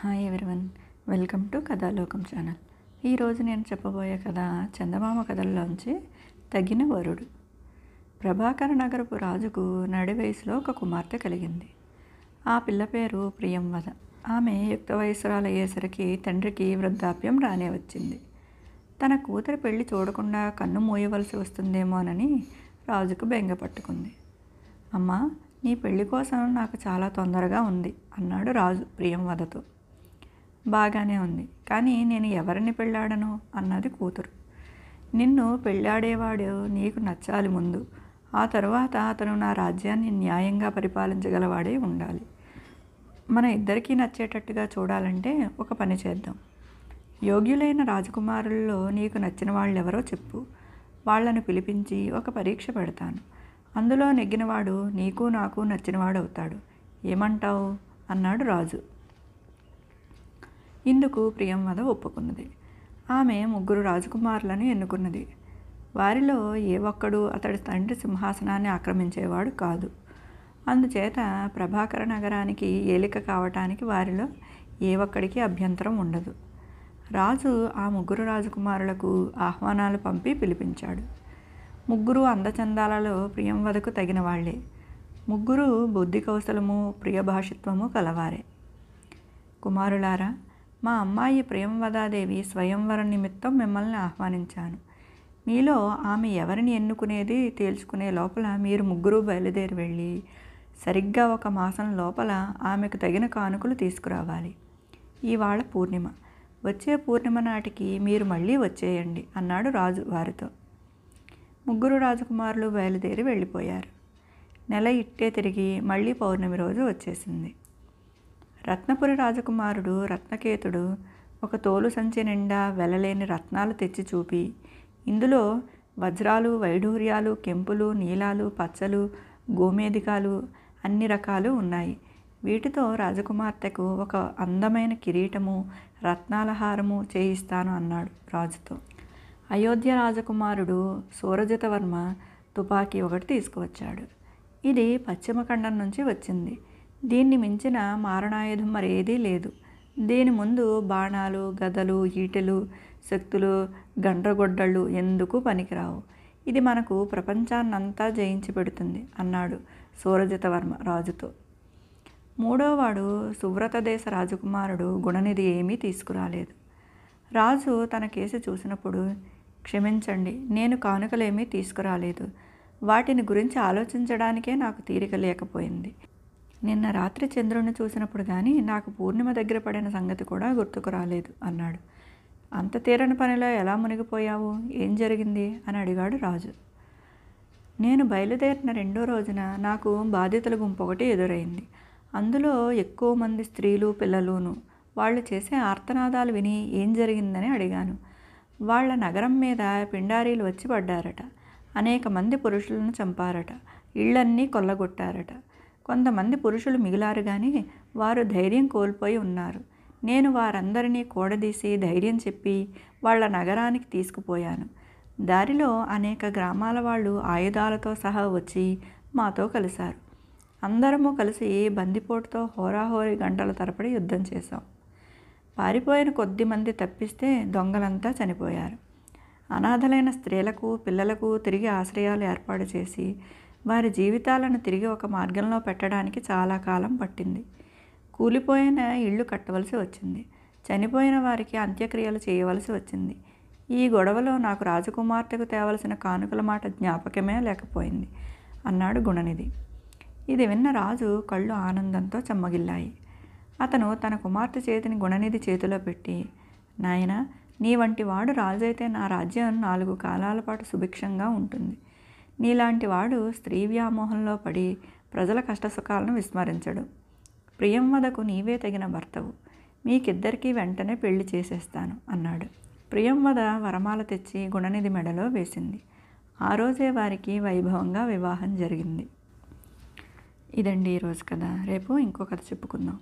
Hi everyone, welcome to Kathalokam channel. ఈరోజు నేను చెప్పబోయే కథ చందమామ కథల్లోంచి తగిన వరుడు. ప్రభాకర నగరపు రాజుకు నడి వయసులో ఒక కుమార్తె కలిగింది. ఆ పిల్ల పేరు ప్రియంవద. ఆమె యుక్త వయసురాలయ్యేసరికి తండ్రికి వృద్ధాప్యం రానే వచ్చింది. తన కూతురి పెళ్లి చూడకుండా కన్ను మూయవలసి వస్తుందేమోనని రాజుకు బెంగ పట్టుకుంది. అమ్మా, నీ పెళ్లి కోసం నాకు చాలా తొందరగా ఉంది అన్నాడు రాజు ప్రియంవదతో. బాగానే ఉంది, కానీ నేను ఎవరిని పెళ్ళాడను అన్నది కూతురు. నిన్ను పెళ్ళాడేవాడు నీకు నచ్చాలి ముందు. ఆ తరువాత అతను నా రాజ్యాన్ని న్యాయంగా పరిపాలించగలవాడే ఉండాలి. మన ఇద్దరికీ నచ్చేటట్టుగా చూడాలంటే ఒక పని చేద్దాం. యోగ్యులైన రాజకుమారుల్లో నీకు నచ్చిన వాళ్ళెవరో చెప్పు. వాళ్లను పిలిపించి ఒక పరీక్ష పెడతాను. అందులో నెగ్గినవాడు నీకు నాకు నచ్చినవాడు అవుతాడు. ఏమంటావు అన్నాడు రాజు. ఇందుకు ప్రియంవద ఒప్పుకున్నది. ఆమె 3 రాజకుమారులను ఎన్నుకున్నది. వారిలో ఏ ఒక్కడు అతడి తండ్రి సింహాసనాన్ని ఆక్రమించేవాడు కాదు. అందుచేత ప్రభాకర నగరానికి ఏలిక కావటానికి వారిలో ఏ ఒక్కడికి అభ్యంతరం ఉండదు. రాజు ఆ 3 రాజకుమారులకు ఆహ్వానాలు పంపి పిలిపించాడు. 3 అందచందాలలో ప్రియంవదకు తగిన వాళ్లే. 3 బుద్ధి కౌశలము ప్రియభాషిత్వము కలవారే. కుమారులారా, మా అమ్మాయి ప్రియంవదాదేవి స్వయంవరం నిమిత్తం మిమ్మల్ని ఆహ్వానించాను. మీలో ఆమె ఎవరిని ఎన్నుకునేది తేల్చుకునే లోపల మీరు 3 బయలుదేరి వెళ్ళి సరిగ్గా 1 మాసం లోపల ఆమెకు తగిన కానుకలు తీసుకురావాలి. ఇవాళ పూర్ణిమ. వచ్చే పూర్ణిమ నాటికి మీరు మళ్ళీ వచ్చేయండి అన్నాడు రాజు వారితో. 3 రాజకుమారులు బయలుదేరి వెళ్ళిపోయారు. నెల ఇట్టే తిరిగి మళ్ళీ పౌర్ణమి రోజు వచ్చేసింది. రత్నపురి రాజకుమారుడు రత్నకేతుడు ఒక తోలు సంచి నిండా వెలలేని రత్నాలు తెచ్చి చూపి, ఇందులో వజ్రాలు, వైఢూర్యాలు, కెంపులు, నీలాలు, పచ్చలు, గోమేధికాలు అన్ని రకాలు ఉన్నాయి. వీటితో రాజకుమార్తెకు ఒక అందమైన కిరీటము, రత్నాల హారము చేయిస్తాను అన్నాడు రాజుతో. అయోధ్య రాజకుమారుడు సూరజితవర్మ తుపాకీ ఒకటి తీసుకువచ్చాడు. ఇది పశ్చిమ ఖండం నుంచి వచ్చింది. దీన్ని మించిన మారణాయుధం మరేదీ లేదు. దీని ముందు బాణాలు, గదలు, ఈటెలు, శక్తులు, గండ్రగొడ్డళ్ళు ఎందుకు పనికిరావు. ఇది మనకు ప్రపంచాన్నంతా జయించి పెడుతుంది అన్నాడు సూరజితవర్మ రాజుతో. 3వవాడు సువ్రత దేశ రాజకుమారుడు గుణనిధి ఏమీ తీసుకురాలేదు. రాజు తన కేసు చూసినప్పుడు, క్షమించండి, నేను కానుకలేమీ తీసుకురాలేదు. వాటిని గురించి ఆలోచించడానికే నాకు తీరిక లేకపోయింది. నిన్న రాత్రి చంద్రుణ్ణి చూసినప్పుడు కానీ నాకు పూర్ణిమ దగ్గర పడిన సంగతి కూడా గుర్తుకు రాలేదు అన్నాడు. అంత తీరని పనిలో ఎలా మునిగిపోయావు? ఏం జరిగింది అని అడిగాడు రాజు. నేను బయలుదేరిన 2వ రోజున నాకు బాధితుల గుంపు ఒకటి ఎదురైంది. అందులో ఎక్కువ మంది స్త్రీలు, పిల్లలును. వాళ్ళు చేసే ఆర్తనాదాలు విని ఏం జరిగిందని అడిగాను. వాళ్ళ నగరం మీద పిండారీలు వచ్చి పడ్డారట. అనేక మంది పురుషులను చంపారట. ఇళ్లన్నీ కొల్లగొట్టారట. కొంతమంది పురుషులు మిగిలారు కానీ వారు ధైర్యం కోల్పోయి ఉన్నారు. నేను వారందరినీ కూడదీసి ధైర్యం చెప్పి వాళ్ళ నగరానికి తీసుకుపోయాను. దారిలో అనేక గ్రామాల వాళ్ళు ఆయుధాలతో సహా వచ్చి మాతో కలిశారు. అందరము కలిసి బందిపోటుతో హోరాహోరీ గంటల తరబడి యుద్ధం చేశాం. పారిపోయిన కొద్దిమంది తప్పిస్తే దొంగలంతా చనిపోయారు. అనాథలైన స్త్రీలకు, పిల్లలకు తిరిగి ఆశ్రయాలు ఏర్పాటు చేసి వారి జీవితాలను తిరిగి ఒక మార్గంలో పెట్టడానికి చాలా కాలం పట్టింది. కూలిపోయిన ఇళ్ళు కట్టవలసి వచ్చింది. చనిపోయిన వారికి అంత్యక్రియలు చేయవలసి వచ్చింది. ఈ గొడవలో నాకు రాజకుమార్తెకు తేవలసిన కానుకల మాట జ్ఞాపకమే లేకపోయింది అన్నాడు గుణనిధి. ఇది విన్న రాజు కళ్ళు ఆనందంతో చెమ్మగిల్లాయి. అతను తన కుమార్తె చేతిని గుణనిధి చేతిలో పెట్టి, నాయనా, నీ వంటి వాడు రాజైతే నా రాజ్యం 4 కాలాల పాటు సుభిక్షంగా ఉంటుంది. నీలాంటి వాడు స్త్రీ వ్యామోహంలో పడి ప్రజల కష్టసుఖాలను విస్మరించడు. ప్రియంవదకు నీవే తగిన భర్తవు. మీకిద్దరికీ వెంటనే పెళ్లి చేసేస్తాను అన్నాడు. ప్రియంవద వరమాల తెచ్చి గుణనిధి మెడలో వేసింది. ఆ రోజే వారికి వైభవంగా వివాహం జరిగింది. ఇదండి ఈరోజు కథ. రేపు ఇంకో కథ చెప్పుకుందాం.